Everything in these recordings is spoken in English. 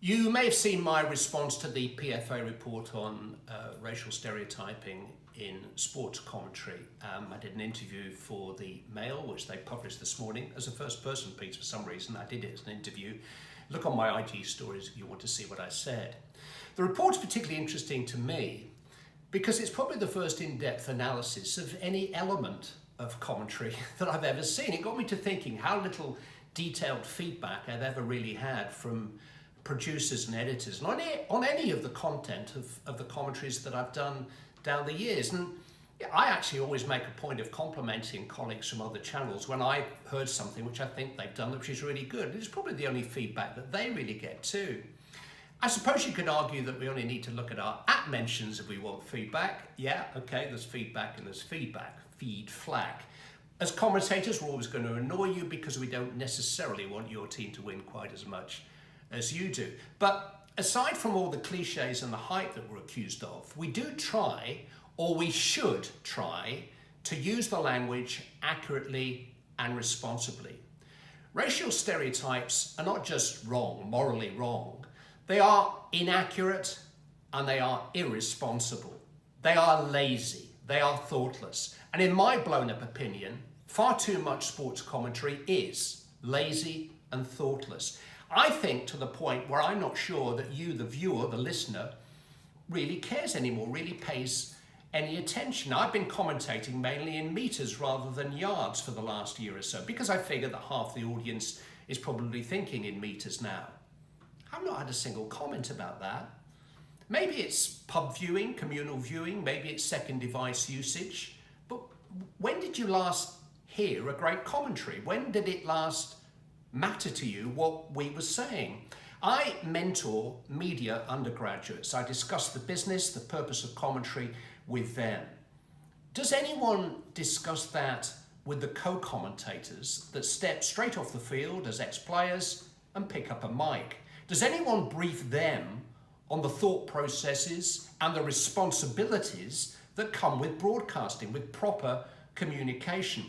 You may have seen my response to the PFA report on racial stereotyping in sports commentary. I did an interview for the Mail, which they published this morning as a first person piece for some reason. I did it as an interview. Look on my IG stories if you want to see what I said. The report's particularly interesting to me because it's probably the first in-depth analysis of any element of commentary that I've ever seen. It got me to thinking how little detailed feedback I've ever really had from producers and editors, and on any of the content of the commentaries that I've done down the years. And I actually always make a point of complimenting colleagues from other channels when I heard something which I think they've done which is really good. It's probably the only feedback that they really get too. I suppose you could argue that we only need to look at our @ mentions if we want feedback. Yeah, okay, there's feedback and there's feedback. Feed, flag. As commentators, we're always going to annoy you because we don't necessarily want your team to win quite as much as you do. But aside from all the cliches and the hype that we're accused of, we do try, or we should try, to use the language accurately and responsibly. Racial stereotypes are not just wrong, morally wrong. They are inaccurate and they are irresponsible. They are lazy, they are thoughtless. And in my blown up opinion, far too much sports commentary is lazy and thoughtless. I think to the point where I'm not sure that you, the viewer, the listener, really cares anymore, really pays any attention. I've been commentating mainly in meters rather than yards for the last year or so because I figure that half the audience is probably thinking in meters now. I've not had a single comment about that. Maybe it's pub viewing, communal viewing, maybe it's second device usage, but when did you last hear a great commentary? When did it last matter to you what we were saying? I mentor media undergraduates. I discuss the business, the purpose of commentary with them. Does anyone discuss that with the co-commentators that step straight off the field as ex-players and pick up a mic? Does anyone brief them on the thought processes and the responsibilities that come with broadcasting, with proper communication?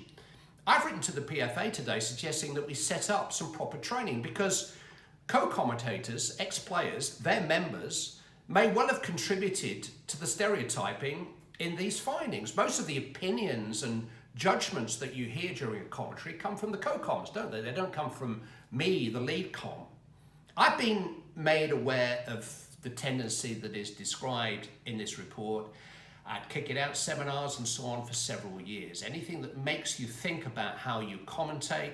I've written to the PFA today suggesting that we set up some proper training because co-commentators, ex-players, their members may well have contributed to the stereotyping in these findings. Most of the opinions and judgments that you hear during a commentary come from the co-coms, don't they? They don't come from me, the lead com. I've been made aware of the tendency that is described in this report at kick it out seminars and so on for several years. Anything that makes you think about how you commentate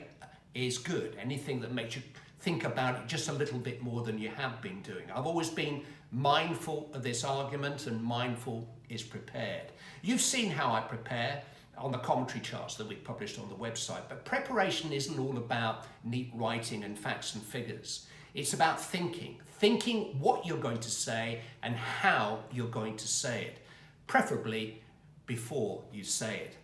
is good. Anything that makes you think about it just a little bit more than you have been doing. I've always been mindful of this argument, and mindful is prepared. You've seen how I prepare on the commentary charts that we published on the website, but preparation isn't all about neat writing and facts and figures. It's about thinking what you're going to say and how you're going to say it, preferably before you say it.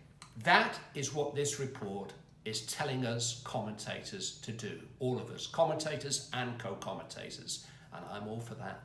That is what this report is telling us commentators to do, all of us, commentators and co-commentators, and I'm all for that.